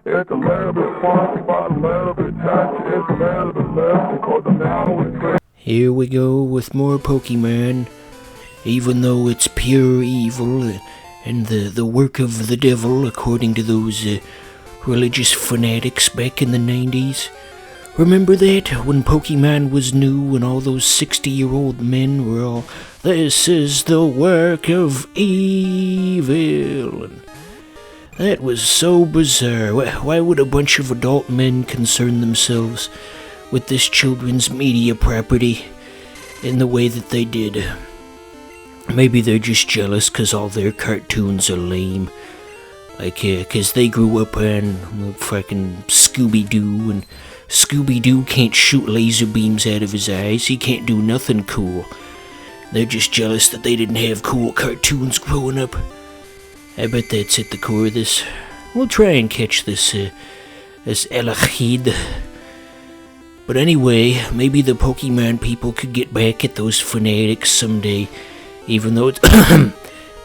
It's a little bit funky, but a little bit touchy. It's a little bit left, cause I know it's crazy. Here we go with more Pokemon. Even though it's pure evil and the work of the devil, according to those religious fanatics back in the 90s. Remember that? When Pokemon was new and all those 60-year-old men were all, "This is the work of evil." And that was so bizarre. Why would a bunch of adult men concern themselves with this children's media property in the way that they did? Maybe they're just jealous because all their cartoons are lame. Like, because they grew up on fucking Scooby-Doo, and Scooby-Doo can't shoot laser beams out of his eyes. He can't do nothing cool. They're just jealous that they didn't have cool cartoons growing up. I bet that's at the core of this. We'll try and catch this Elachid. But anyway, maybe the Pokemon people could get back at those fanatics someday, even though it's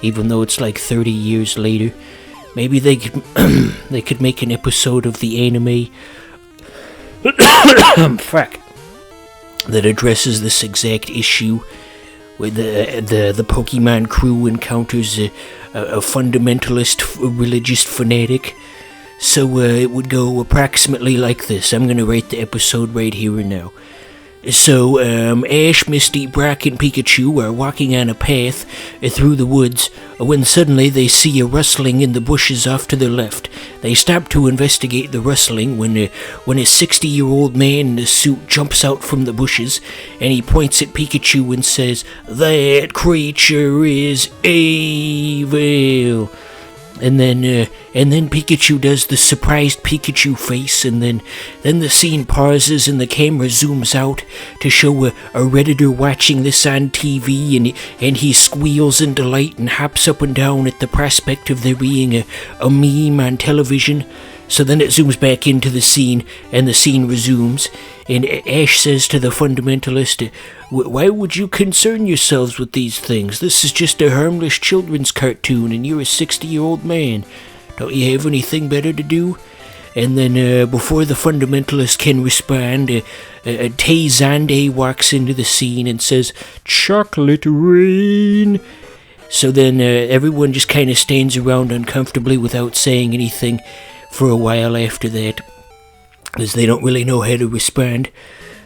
even though it's like 30 years later. Maybe they could make an episode of the anime that addresses this exact issue, where the Pokemon crew encounters a fundamentalist religious fanatic. So it would go approximately like this. I'm gonna write the episode right here and now. So, Ash, Misty, Brock, and Pikachu are walking on a path through the woods when suddenly they see a rustling in the bushes off to their left. They stop to investigate the rustling when a 60-year-old man in a suit jumps out from the bushes, and he points at Pikachu and says, "That creature is evil." And then Pikachu does the surprised Pikachu face, and then the scene pauses and the camera zooms out to show a Redditor watching this on TV, and he squeals in delight and hops up and down at the prospect of there being a meme on television. So then it zooms back into the scene, and the scene resumes, and Ash says to the fundamentalist, "Why would you concern yourselves with these things? This is just a harmless children's cartoon, and you're a 60-year-old man. Don't you have anything better to do?" And then, before the fundamentalist can respond, Tay Zonde walks into the scene and says, "Chocolate rain." So then everyone just kind of stands around uncomfortably without saying anything for a while after that, because they don't really know how to respond.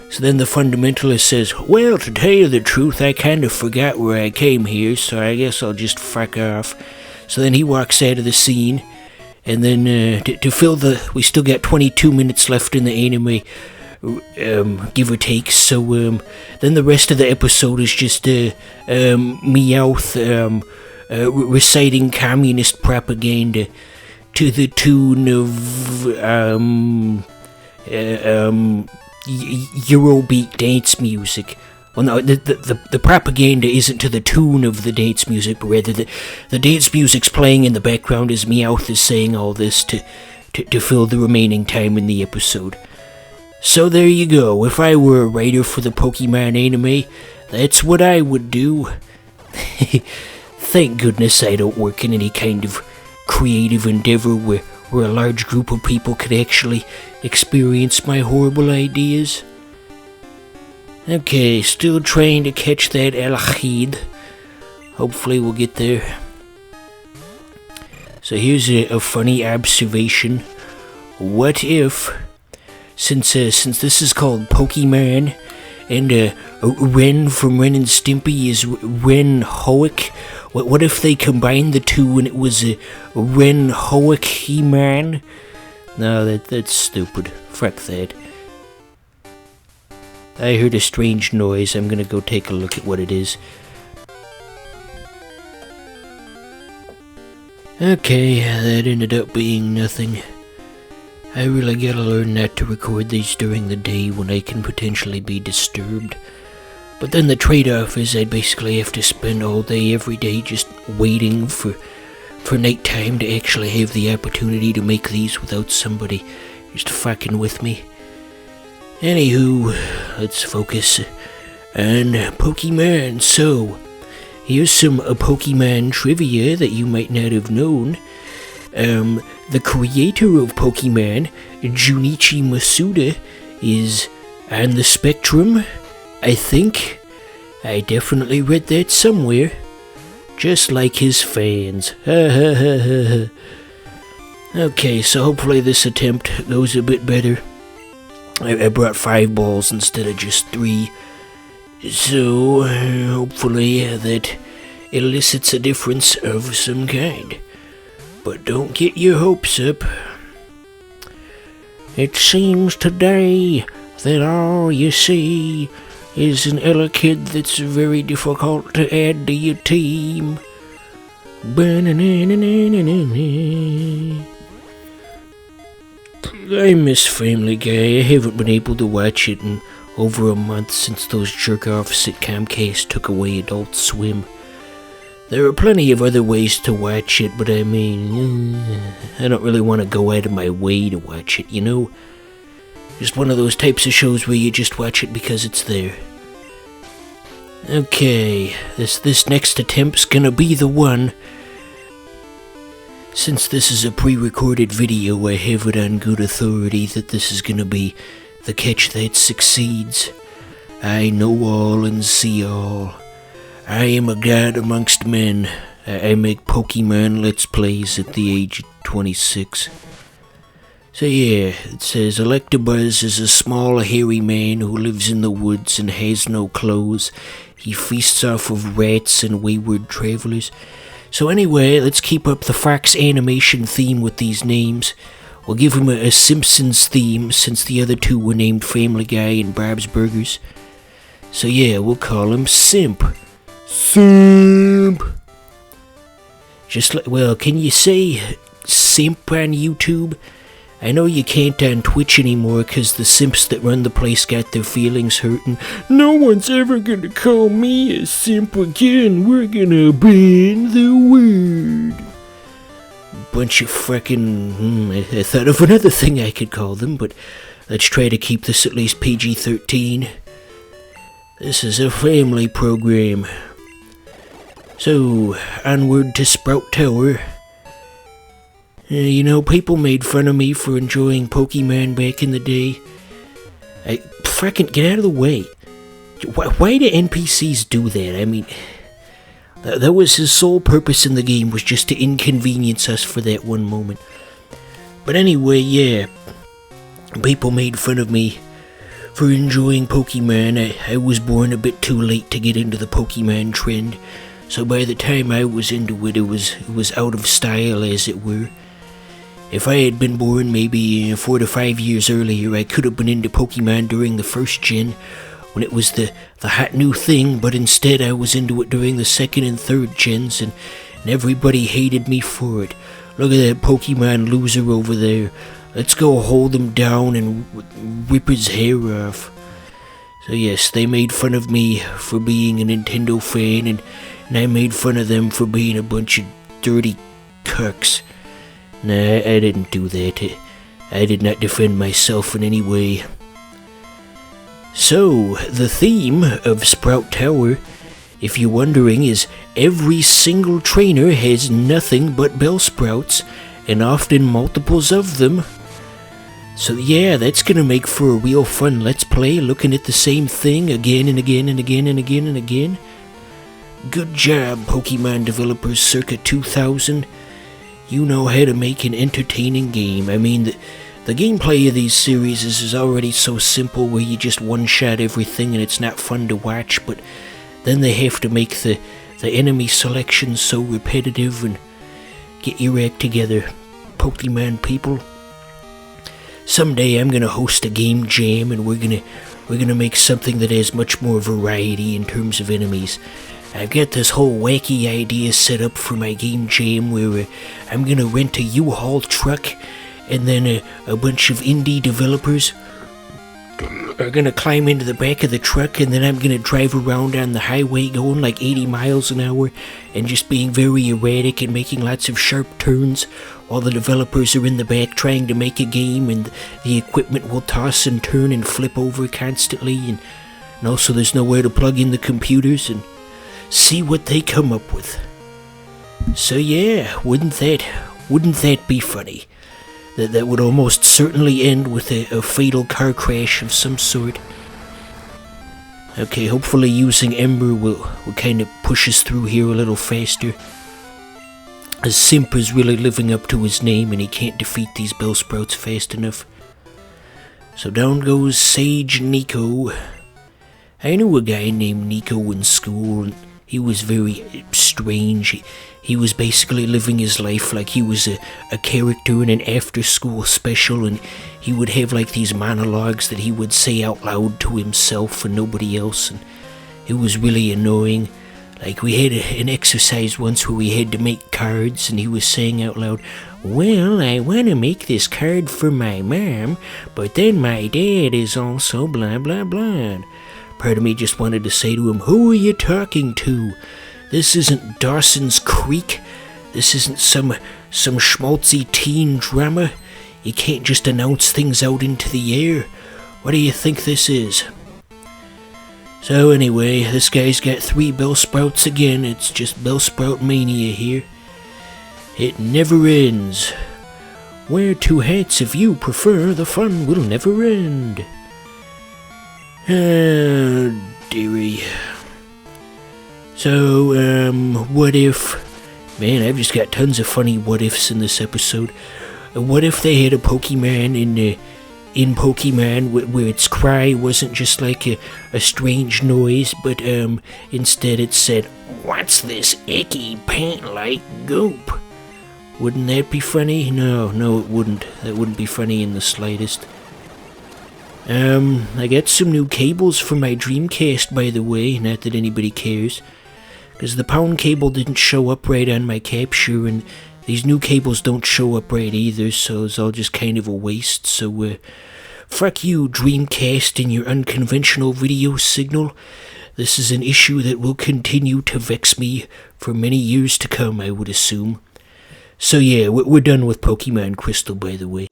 So then the fundamentalist says, "Well, to tell you the truth, I kind of forgot where I came here, so I guess I'll just fuck off." So then he walks out of the scene, and then to fill we still got 22 minutes left in the anime, give or take. So then the rest of the episode is just Meowth reciting communist propaganda to the tune of Eurobeat dance music. Well, no, the propaganda isn't to the tune of the dance music, but rather the dance music's playing in the background as Meowth is saying all this to fill the remaining time in the episode. So there you go. If I were a writer for the Pokemon anime, that's what I would do. Thank goodness I don't work in any kind of creative endeavor where a large group of people could actually experience my horrible ideas. Okay, still trying to catch that Elachid. Hopefully we'll get there. So here's a funny observation. What if, since this is called Pokemon, and Ren from Ren and Stimpy is Ren Hoek, what if they combined the two and it was a Ren Hoek He-Man? No, that's stupid. Fuck that. I heard a strange noise. I'm gonna go take a look at what it is. Okay, that ended up being nothing. I really gotta learn not to record these during the day when I can potentially be disturbed. But then the trade-off is I'd basically have to spend all day every day just waiting for nighttime to actually have the opportunity to make these without somebody just fucking with me. Anywho, let's focus on Pokemon. So, here's some Pokemon trivia that you might not have known. The creator of Pokemon, Junichi Masuda, is on the spectrum, I think. I definitely read that somewhere. Just like his fans. Okay, so hopefully this attempt goes a bit better. I brought 5 balls instead of just 3. So, hopefully that elicits a difference of some kind. But don't get your hopes up. It seems today that all you see is an Elekid that's very difficult to add to your team. I miss Family Guy. I haven't been able to watch it in over a month since those jerk-offs at Comcast took away Adult Swim. There are plenty of other ways to watch it, but I mean, I don't really want to go out of my way to watch it, you know? Just one of those types of shows where you just watch it because it's there. Okay, this next attempt's gonna be the one. Since this is a pre-recorded video, I have it on good authority that this is gonna be the catch that succeeds. I know all and see all. I am a god amongst men. I make Pokemon Let's Plays at the age of 26. So yeah, it says Electabuzz is a small hairy man who lives in the woods and has no clothes. He feasts off of rats and wayward travelers. So anyway, let's keep up the Fox animation theme with these names. We'll give him a Simpsons theme since the other two were named Family Guy and Bob's Burgers. So yeah, we'll call him Simp. Simp! Just like, well, can you say Simp on YouTube? I know you can't on Twitch anymore because the simps that run the place got their feelings hurt and no one's ever gonna call me a simp again. We're gonna ban the word. Bunch of frickin'... I thought of another thing I could call them, but let's try to keep this at least PG-13. This is a family program. So, onward to Sprout Tower. You know, people made fun of me for enjoying Pokemon back in the day. Frickin' get out of the way. Why do NPCs do that? I mean, that was his sole purpose in the game, was just to inconvenience us for that one moment. But anyway, yeah. People made fun of me for enjoying Pokemon. I was born a bit too late to get into the Pokemon trend. So by the time I was into it, it was out of style, as it were. If I had been born maybe 4 to 5 years earlier, I could have been into Pokemon during the first gen, when it was the hot new thing, but instead I was into it during the second and third gens, and everybody hated me for it. Look at that Pokemon loser over there. Let's go hold him down and rip his hair off. So yes, they made fun of me for being a Nintendo fan, and I made fun of them for being a bunch of dirty cucks. Nah, I didn't do that. I did not defend myself in any way. So, the theme of Sprout Tower, if you're wondering, is every single trainer has nothing but Bellsprouts, and often multiples of them. So yeah, that's gonna make for a real fun Let's Play, looking at the same thing again and again and again and again and again. Good job, Pokemon developers circa 2000. You know how to make an entertaining game. I mean, the gameplay of these series is already so simple where you just one-shot everything and it's not fun to watch, but then they have to make the enemy selection so repetitive. And get your act together, Pokemon people. Someday I'm gonna host a game jam and we're gonna make something that has much more variety in terms of enemies. I've got this whole wacky idea set up for my game jam where I'm gonna rent a U-Haul truck, and then a bunch of indie developers are gonna climb into the back of the truck, and then I'm gonna drive around on the highway going like 80 miles an hour and just being very erratic and making lots of sharp turns while the developers are in the back trying to make a game, and the equipment will toss and turn and flip over constantly, and also there's nowhere to plug in the computers, and see what they come up with. So yeah, wouldn't that Wouldn't that be funny? That would almost certainly end with a fatal car crash of some sort. Okay, hopefully using Ember will kind of push us through here a little faster. As Simp is really living up to his name and he can't defeat these Bellsprouts fast enough. So down goes Sage Nico. I knew a guy named Nico in school, and he was very strange. He was basically living his life like he was a character in an after-school special, and he would have like these monologues that he would say out loud to himself and nobody else, and it was really annoying. Like, we had an exercise once where we had to make cards, and he was saying out loud, "Well, I want to make this card for my mom, but then my dad is also blah blah blah." Part of me just wanted to say to him, "Who are you talking to? This isn't Dawson's Creek. This isn't some schmaltzy teen drama. You can't just announce things out into the air. What do you think this is?" So anyway, this guy's got 3 Bellsprouts again. It's just Bellsprout mania here. It never ends. Wear 2 hats if you prefer. The fun will never end. Oh, dearie. So, what if... Man, I've just got tons of funny what-ifs in this episode. What if they had a Pokemon in Pokemon where its cry wasn't just like a strange noise, but instead it said, "What's this icky paint-like goop?" Wouldn't that be funny? No, it wouldn't. That wouldn't be funny in the slightest. I got some new cables for my Dreamcast, by the way, not that anybody cares. Because the pound cable didn't show up right on my capture, and these new cables don't show up right either, so it's all just kind of a waste. So, fuck you, Dreamcast, and your unconventional video signal. This is an issue that will continue to vex me for many years to come, I would assume. So yeah, we're done with Pokemon Crystal, by the way.